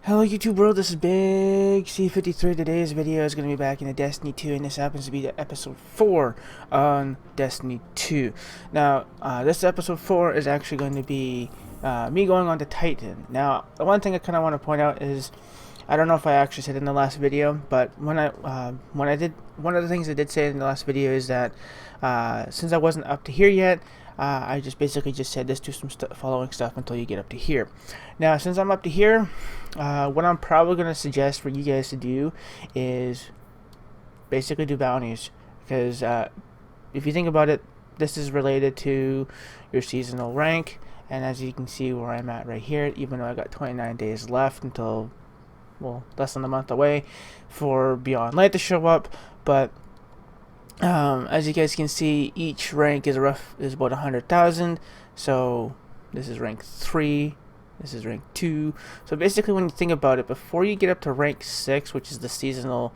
Hello YouTube world, this is Big C53. Today's video is going to be back in the Destiny 2, and this happens to be the episode 4 on Destiny 2. Now, this episode 4 is actually going to be me going on to Titan. Now, the one thing I kind of want to point out is, I don't know if I actually said in the last video, but when I did, one of the things I did say in the last video is that since I wasn't up to here yet, I just basically just said let's do some following stuff until you get up to here. Now, since I'm up to here, what I'm probably going to suggest for you guys to do is basically do bounties, because if you think about it, this is related to your seasonal rank, and as you can see where I'm at right here, even though I got 29 days left until, well, less than a month away for Beyond Light to show up, but as you guys can see, each rank is about 100,000. So this is rank 3, this is rank 2. So basically, when you think about it, before you get up to rank 6, which is the seasonal,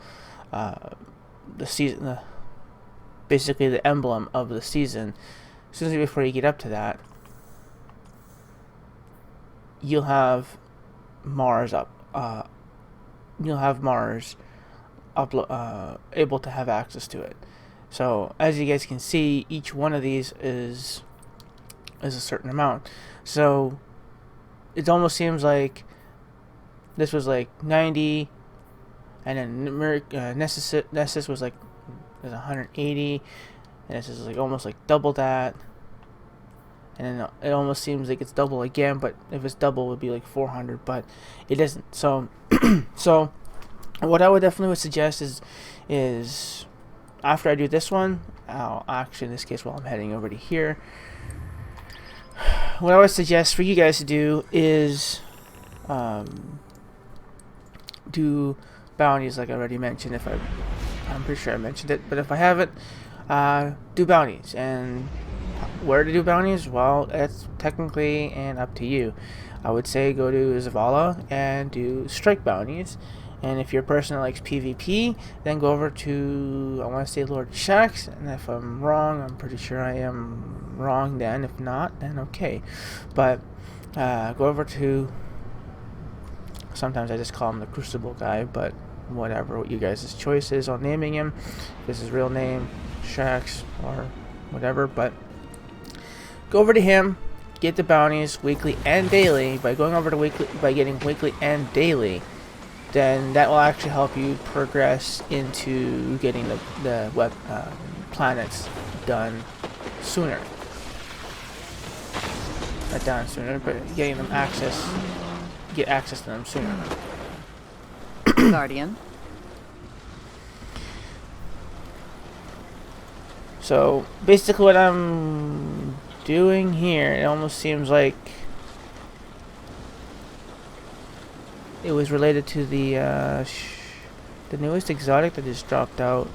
basically the emblem of the season, as soon as before you get up to that, you'll have Mars up. You'll have Mars able to have access to it. So as you guys can see, each one of these is a certain amount. So it almost seems like this was like 90, and then Nessus was like 180, and this is like almost like double that. And then it almost seems like it's double again, but if it's double, it would be like 400, but it isn't. So, so what I would definitely suggest is after I do this one, actually in this case while I'm heading over to here, what I would suggest for you guys to do is do bounties, like I already mentioned. I'm pretty sure I mentioned it, but if I haven't, do bounties. And where to do bounties? Well, it's technically and up to you. I would say go to Zavala and do strike bounties. And if you're a person that likes PvP, then go over to, I want to say, Lord Shax. And if I'm wrong, I'm pretty sure I am wrong then. If not, then okay. But go over to, sometimes I just call him the Crucible guy, but whatever, what you guys' choice is on naming him. This is his real name, Shax, or whatever. But go over to him, get the bounties weekly and daily. By going over to getting weekly and daily, then that will actually help you progress into getting the web planets done sooner. Not done sooner, but getting them get access to them sooner. Guardian. So basically, what I'm doing here, it almost seems like it was related to the newest exotic that just dropped out.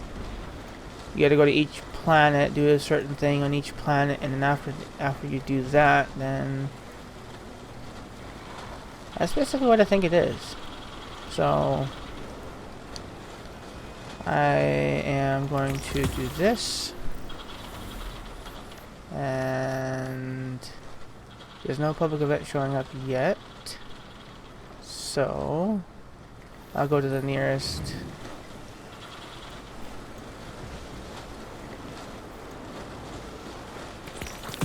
You gotta go to each planet, do a certain thing on each planet, and then after you do that, then that's basically what I think it is. So I am going to do this, and there's no public event showing up yet. So I'll go to the nearest.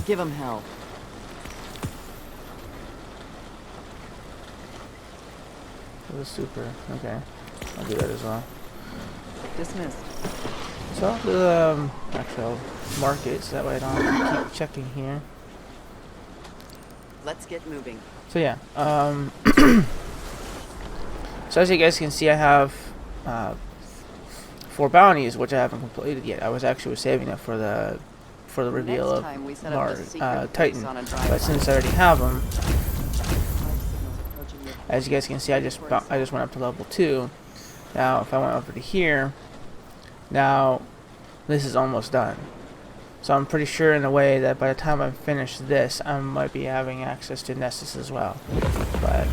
Give him hell. The super. Okay, I'll do that as well. Dismissed. So I'll do the actual markets, that way I don't have to keep checking here. Let's get moving. So yeah, so as you guys can see, I have 4 bounties, which I haven't completed yet. I was actually saving it for the reveal of Titan, but since I already have them, as you guys can see, I just went up to level 2. Now, if I went over to here, now this is almost done. So I'm pretty sure in a way that by the time I finish this, I might be having access to Nessus as well. But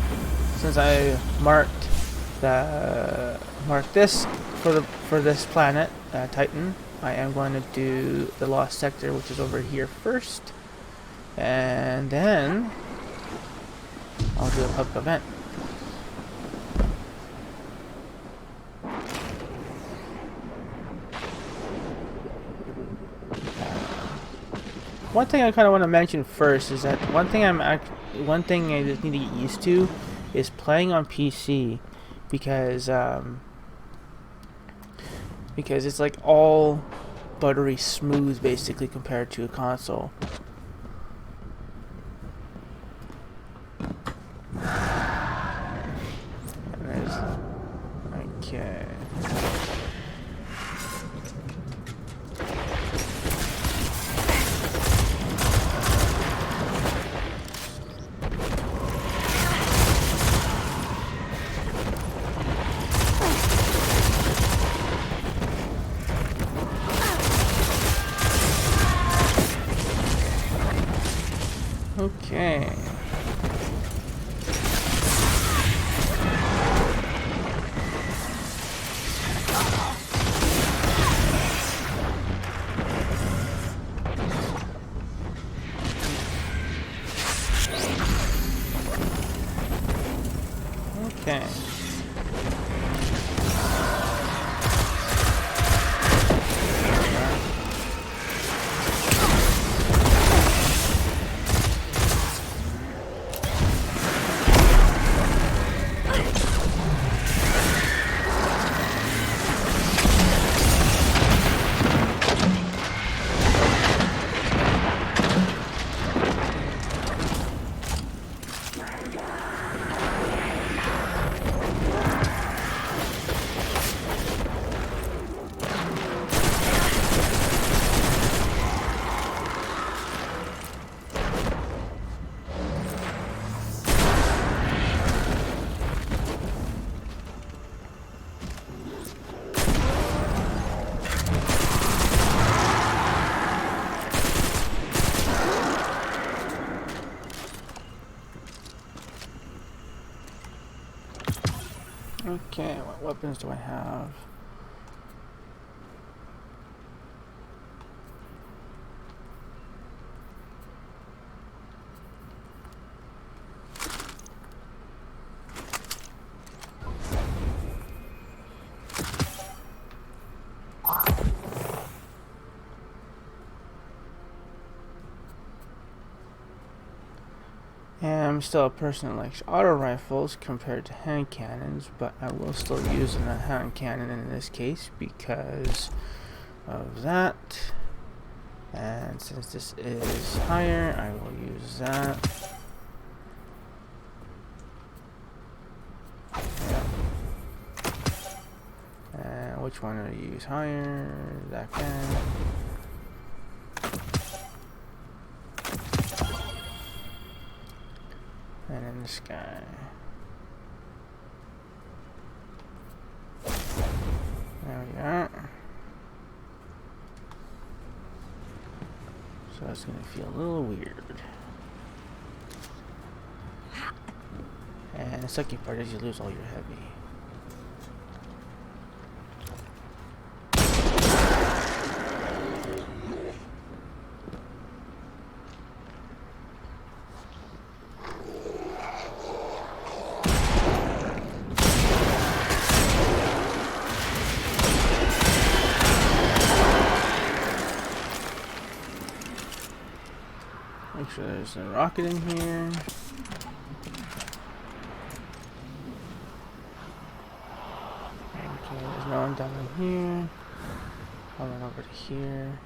since I marked this for this planet, Titan, I am going to do the Lost Sector, which is over here first, and then I'll do a public event. one thing I kind of want to mention first is that one thing I just need to get used to is playing on PC, because it's like all buttery smooth basically compared to a console. And there's, okay. Okay. Okay. Okay, what weapons do I have? And I'm still a person that likes auto rifles compared to hand cannons, but I will still use a hand cannon in this case because of that. And since this is higher, I will use that. Yeah. And which one do I use higher? That guy. And then this guy. There we are. So that's going to feel a little weird. And the sucky part is you lose all your heavy. Make sure there's a rocket in here. Okay, there's no one down in here. I'll run over to here.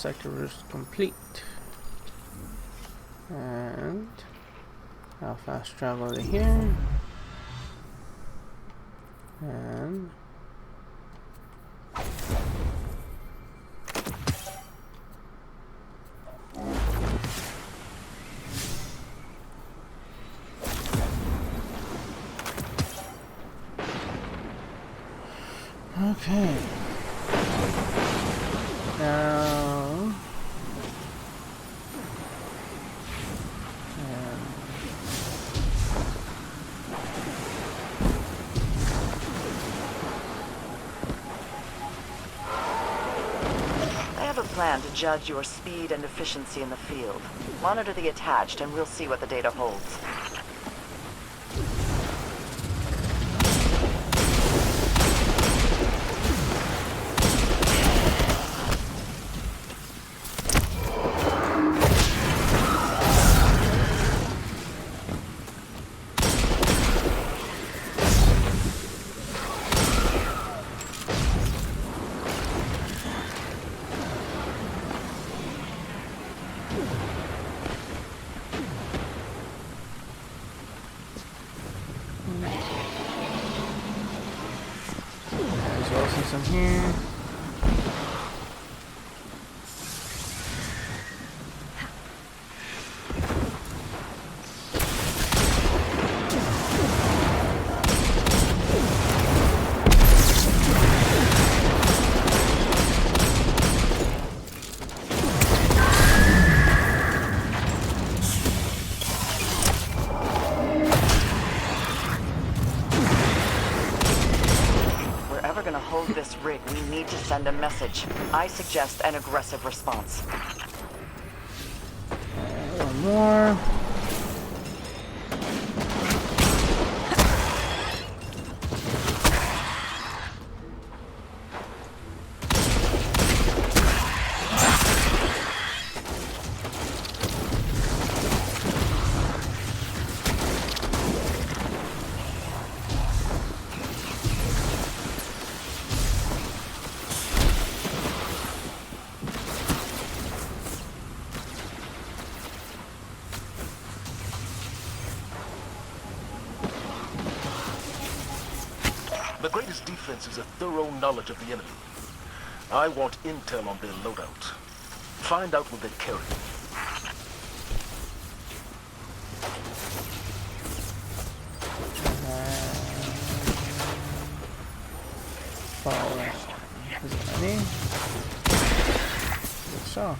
sector is complete. And I'll fast travel to here. And okay. Now I have a plan to judge your speed and efficiency in the field. Monitor the attached and we'll see what the data holds. there's also some here. This rig, we need to send a message. I suggest an aggressive response. One more. The greatest defense is a thorough knowledge of the enemy. I want intel on their loadout. Find out what they carry. Follow. Is it any? I think so.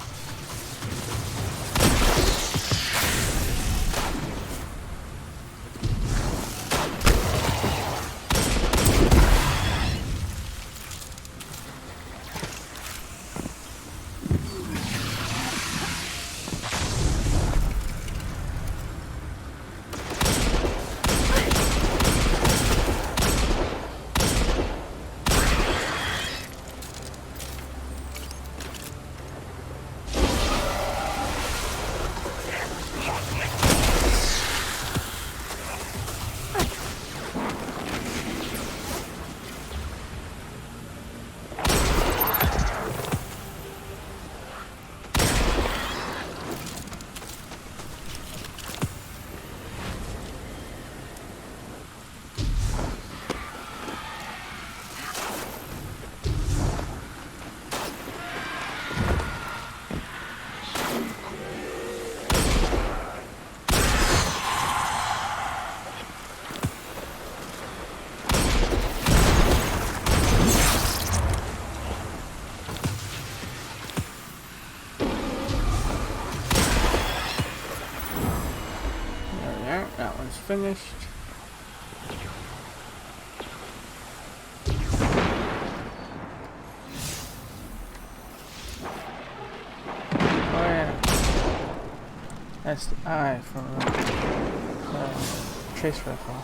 That one's finished. Oh yeah. That's the eye for trace rifle.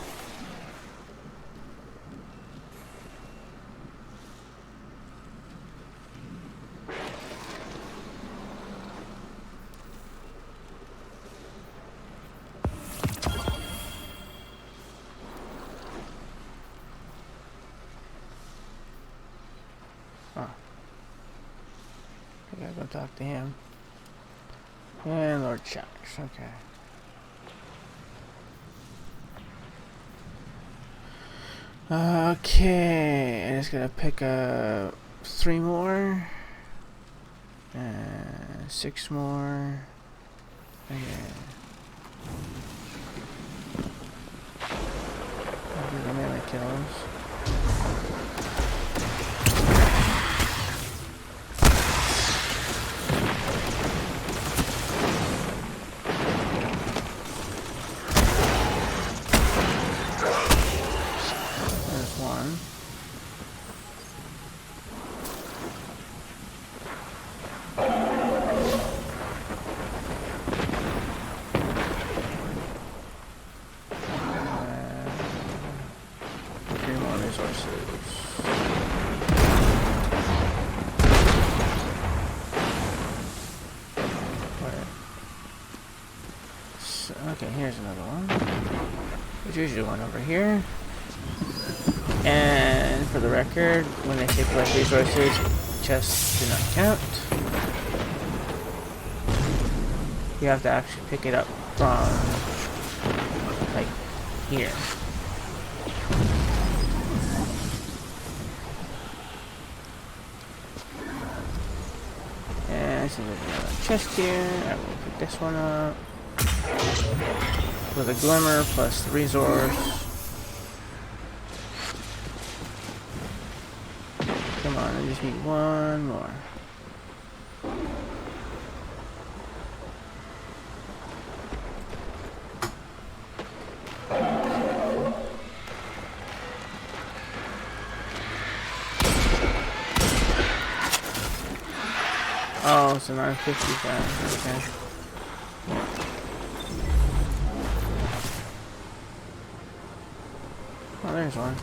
want to talk to him. And Lord Shanks, okay. Okay, I just gotta pick up 3 more. 6 more. Okay. I'll do the melee kills. There's one. Okay, here's another one. There's usually one over here. And for the record, when I say collect resources, chests do not count. You have to actually pick it up from, like, here. And so there's another chest here. I will pick this one up. With a glimmer plus the resource. Come on, I just need one more. Oh, so 955. Okay. Oh, there's one.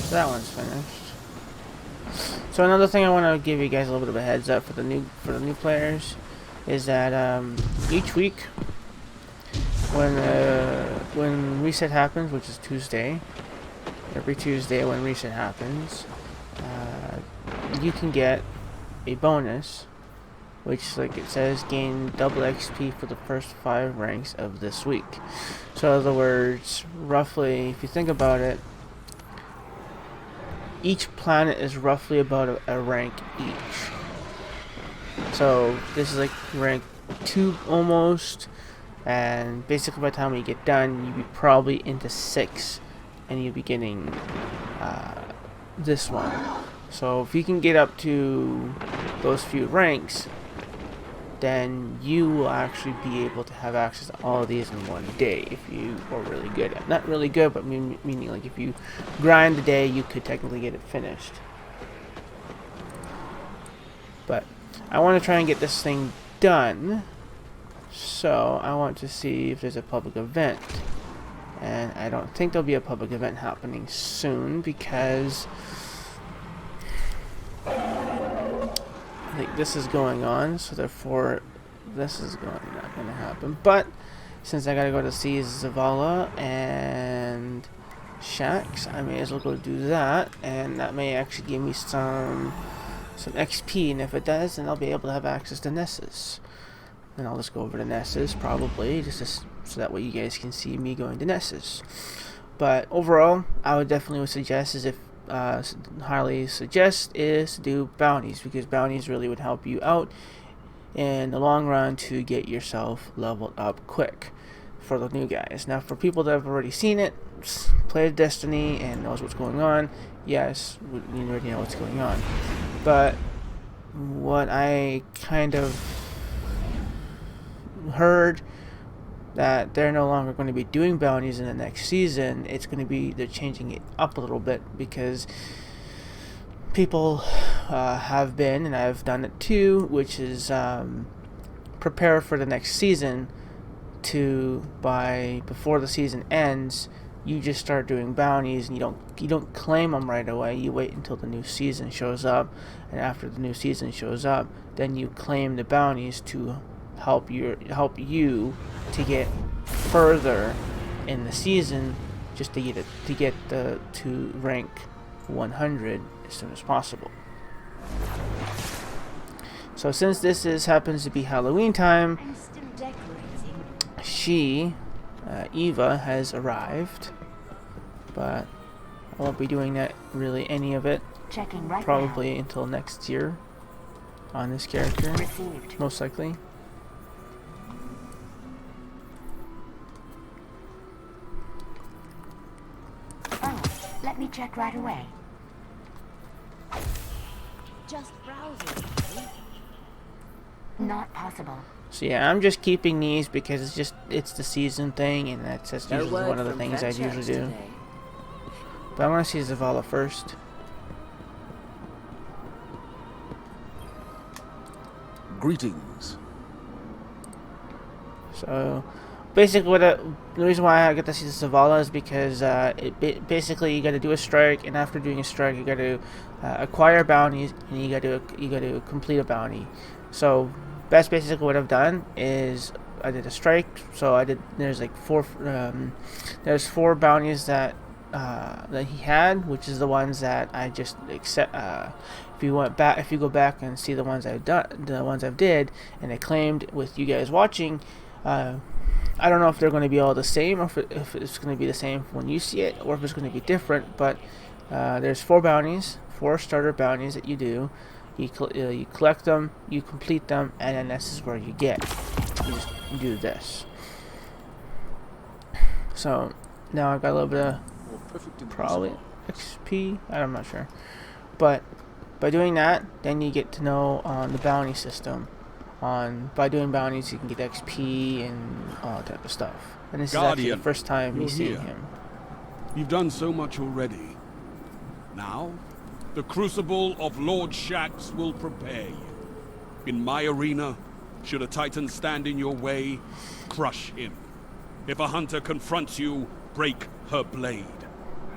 So that one's finished. So another thing I want to give you guys a little bit of a heads up for the new players is that each week when reset happens, which is Tuesday, every Tuesday when reset happens, you can get a bonus. Which, like it says, gain double XP for the first 5 ranks of this week. So in other words, roughly, if you think about it, each planet is roughly about a rank each. So this is like rank 2 almost, and basically by the time you get done, you'll be probably into 6, and you'll be getting this one. So if you can get up to those few ranks, then you will actually be able to have access to all of these in one day if you are really good at it. Not really good, but meaning like if you grind the day, you could technically get it finished. But I want to try and get this thing done, so I want to see if there's a public event. And I don't think there'll be a public event happening soon because I think this is going on, so therefore this is not going to happen. But since I gotta go to see Zavala and Shax, I may as well go do that, and that may actually give me some XP. And if it does, then I'll be able to have access to Nessus. Then I'll just go over to Nessus probably, so that way you guys can see me going to Nessus. But overall, I would definitely suggest highly suggest is to do bounties, because bounties really would help you out in the long run to get yourself leveled up quick for the new guys. Now for people that have already seen it, played Destiny and knows what's going on, yes, you already know what's going on. But what I kind of heard, that they're no longer going to be doing bounties in the next season. It's going to be, they're changing it up a little bit, because people have been, and I've done it too, which is prepare for the next season before the season ends, you just start doing bounties, and you don't claim them right away. You wait until the new season shows up, and after the new season shows up, then you claim the bounties to help you to get further in the season just to get to rank 100 as soon as possible. So since this happens to be Halloween time, I'm still decorating. Eva has arrived, but I won't be doing that really any of it Checking right probably until next year on this character, now. Received. most likely. Oh, let me check right away. Just browsing. Not possible. So yeah, I'm just keeping these because it's the season thing, and that's usually one of the things I usually do. But I want to see Zavala first. Greetings. So basically, the reason why I get to see the Zavala is because basically you got to do a strike, and after doing a strike, you got to acquire bounties, and you got to complete a bounty. So that's basically what I've done. Is I did a strike, so there's like there's 4 bounties that he had, which is the ones that I just accept. If you go back and see the ones I've did, and I claimed with you guys watching, I don't know if they're going to be all the same, or if it's going to be the same when you see it, or if it's going to be different. But there's 4 bounties, 4 starter bounties that you do. You collect them, you complete them, and then this is where you get. You just do this. So now I've got a little bit of probably XP. I'm not sure, but by doing that, then you get to know on the bounty system. By doing bounties, you can get XP and all that type of stuff. And this is actually the first time you see him. You've done so much already. Now, the crucible of Lord Shaxx will prepare you. In my arena, should a Titan stand in your way, crush him. If a hunter confronts you, break her blade.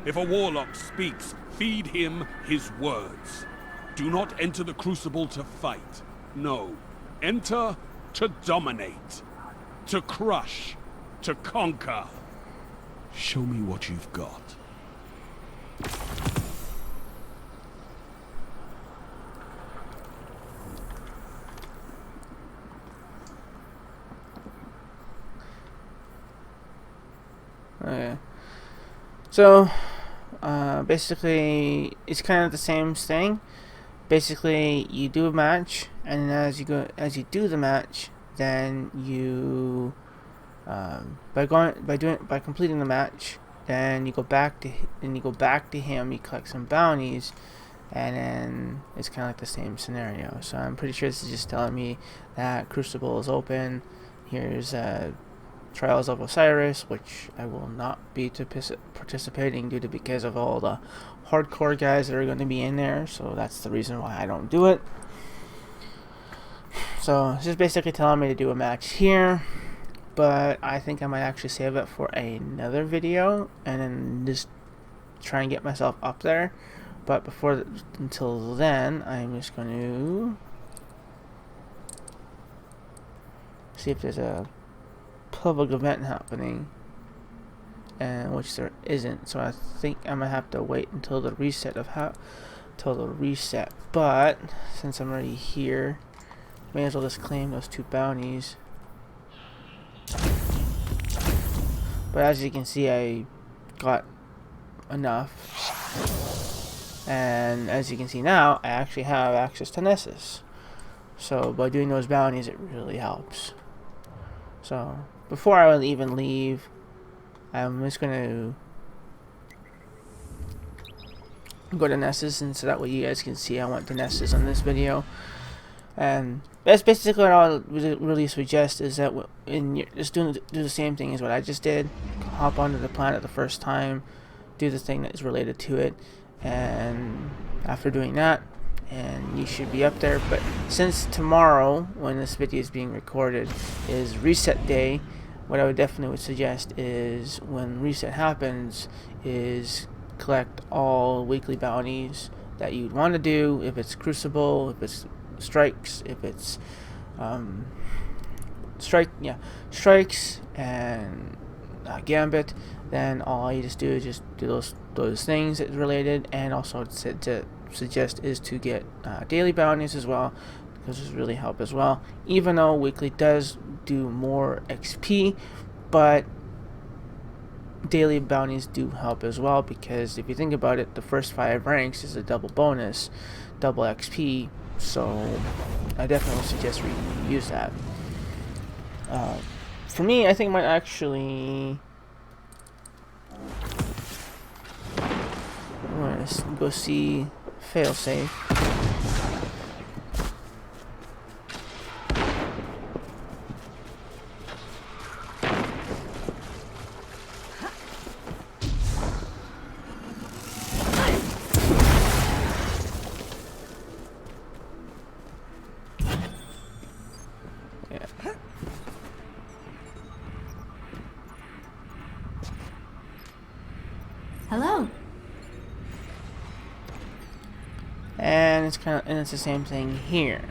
If a warlock speaks, feed him his words. Do not enter the crucible to fight. No. Enter to dominate. To crush. To conquer. Show me what you've got. Okay. So, basically, it's kind of the same thing. Basically, you do a match, and as you do the match, then you, by completing the match, then you go back to him. You collect some bounties, and then it's kind of like the same scenario. So I'm pretty sure this is just telling me that Crucible is open. Here's Trials of Osiris, which I will not be participating because of all the hardcore guys that are going to be in there. So that's the reason why I don't do it. So this is basically telling me to do a match here, but I think I might actually save it for another video and then just try and get myself up there. But until then, I'm just going to see if there's a public event happening, and which there isn't. So I think I'm gonna have to wait until the reset But since I'm already here, may as well just claim those 2 bounties. But as you can see, I got enough, and as you can see now, I actually have access to Nessus. So by doing those bounties, it really helps. So before I would even leave, I'm just going to go to Nessus, and so that way you guys can see I went to Nessus on this video. And that's basically what I would really suggest, is that just do the same thing as what I just did. Hop onto the planet the first time, do the thing that is related to it, and after doing that, and you should be up there. But since tomorrow, when this video is being recorded, is reset day, what I would definitely suggest is when reset happens is collect all weekly bounties that you'd want to do. If it's Crucible, if it's strikes, if it's strikes and Gambit, then all you just do is just do those things that's related, and also to suggest is to get daily bounties as well, because this really help as well. Even though weekly does do more XP, but daily bounties do help as well, because if you think about it, the first 5 ranks is a double bonus, double XP. So I definitely suggest we use that. For me, I think I might actually go see failsafe. Hello. And it's the same thing here.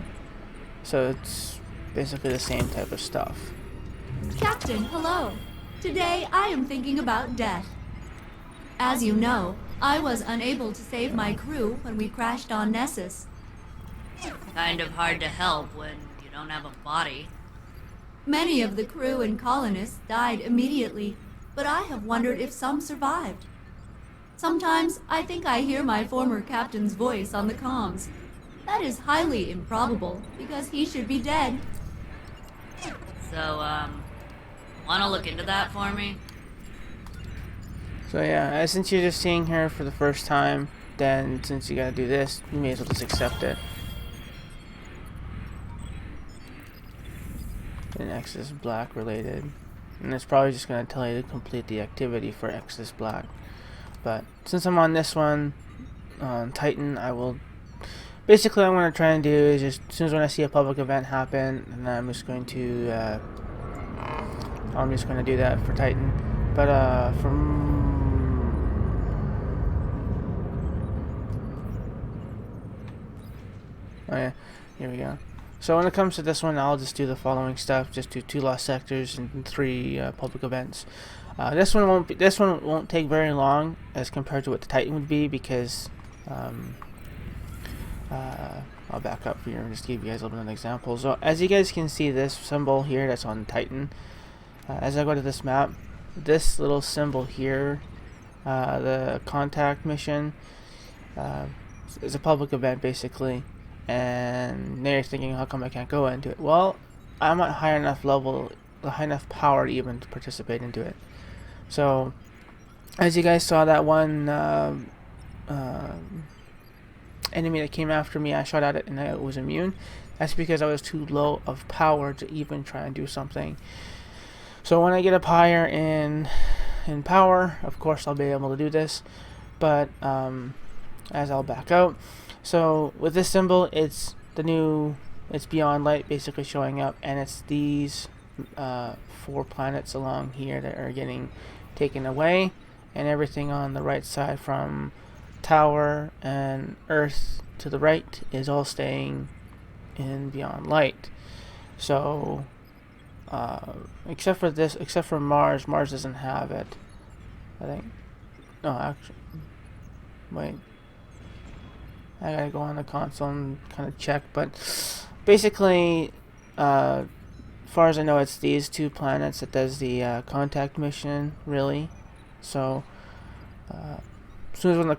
So it's basically the same type of stuff. Captain, hello. Today I am thinking about death. As you know, I was unable to save my crew when we crashed on Nessus. Kind of hard to help when you don't have a body. Many of the crew and colonists died immediately, but I have wondered if some survived. Sometimes I think I hear my former captain's voice on the comms. That is highly improbable, because he should be dead. So, wanna look into that for me? So yeah, since you're just seeing her for the first time, then since you gotta do this, you may as well just accept it. And X is black related. And it's probably just gonna tell you to complete the activity for X is black. But since I'm on this one, on Titan, I will basically what I'm going to try and do is just as soon as when I see a public event happen, and I'm just going to do that for Titan. But oh yeah, here we go. So when it comes to this one, I'll just do the following stuff: just do 2 lost sectors and 3 public events. This one won't take very long as compared to what the Titan would be, because I'll back up here and just give you guys a little bit of an example. So as you guys can see, this symbol here that's on Titan, as I go to this map, this little symbol here, the contact mission, is a public event basically. And now you're thinking, how come I can't go into it? Well, I'm at high enough level, high enough power to even participate into it. So, as you guys saw, that one enemy that came after me, I shot at it and it was immune. That's because I was too low of power to even try and do something. So when I get up higher in power, of course I'll be able to do this. But as I'll back out. So with this symbol, it's Beyond Light basically showing up, and it's these 4 planets along here that are getting taken away, and everything on the right side from Tower and Earth to the right is all staying in Beyond Light. So except for Mars doesn't have it, I think. No, actually, wait, I gotta go on the console and kind of check, but basically as far as I know, it's these 2 planets that does the contact mission, really. So as soon as when the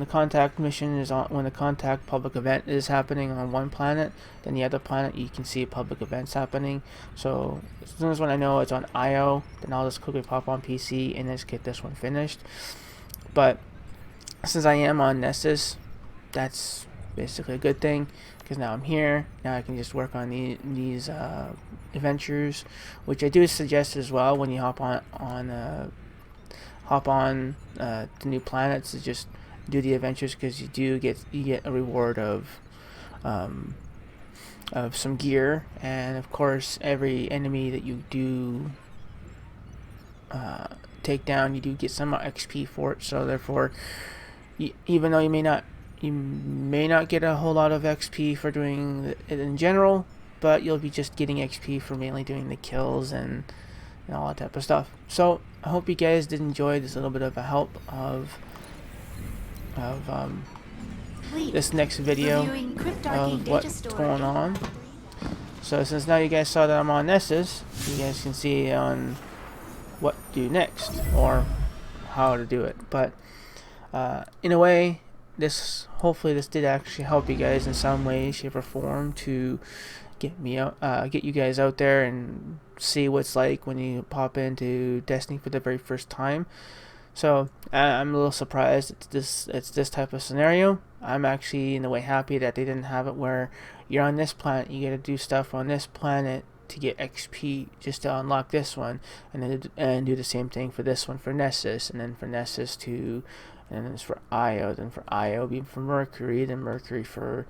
contact mission is on, when the contact public event is happening on one planet, then the other planet you can see public events happening. So as soon as when I know it's on IO, then I'll just quickly pop on PC and just get this one finished. But since I am on Nessus, that's basically a good thing, because now I'm here. Now I can just work on these adventures, which I do suggest as well when you hop on the new planets, to just do the adventures, because you get a reward of some gear, and of course every enemy that you do take down, you do get some XP for it. So therefore, even though you may not get a whole lot of XP for doing it in general, but you'll be just getting XP for mainly doing the kills and and all that type of stuff. So I hope you guys did enjoy this little bit of a help of Please, this next video reviewing Cryptarchy of data what's storage. going on. So since now you guys saw that I'm on Nessus, you guys can see on what to do next or how to do it. But in a way, hopefully this did actually help you guys in some way, shape, or form to get me out, get you guys out there and see what's like when you pop into Destiny for the very first time. So I'm a little surprised it's this type of scenario. I'm actually in a way happy that they didn't have it where you're on this planet, you gotta do stuff on this planet to get XP just to unlock this one, and then do the same thing for this one for Nessus, and then for Nessus to, and then it's for Io, then for Io be for Mercury, then Mercury for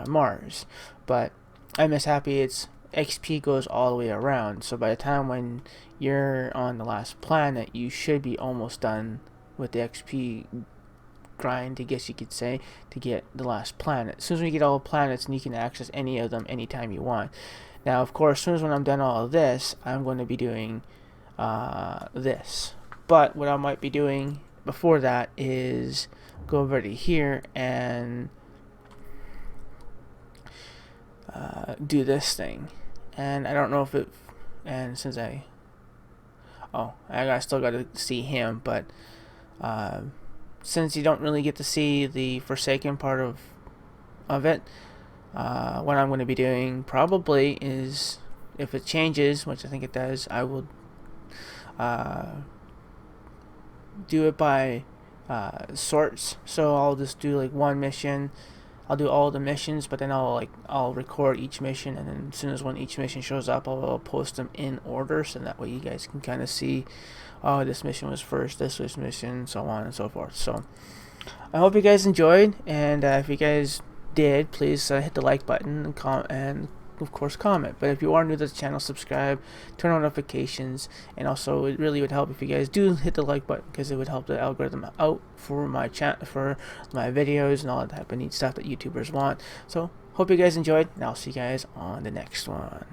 Mars. But I'm just happy it's XP goes all the way around, so by the time when you're on the last planet, you should be almost done with the XP grind, I guess you could say, to get the last planet. As soon as we get all the planets, and you can access any of them anytime you want. Now, of course, as soon as when I'm done all of this, I'm going to be doing this. But what I might be doing before that is go over to here and do this thing. And I don't know if it, and since I still got to see him, but since you don't really get to see the Forsaken part of it, what I'm going to be doing probably is, if it changes, which I think it does, I will do it by sorts. So I'll just do like one mission. I'll do all the missions, but then I'll record each mission, and then as soon as when each mission shows up, I'll post them in order, so that way you guys can kind of see, oh, this mission was first, this was mission, so on and so forth. So I hope you guys enjoyed, and if you guys did, please hit the like button and of course comment. But if you are new to the channel, subscribe, turn on notifications, and also it really would help if you guys do hit the like button, because it would help the algorithm out for my for my videos and all that type of neat stuff that YouTubers want. So hope you guys enjoyed, and I'll see you guys on the next one.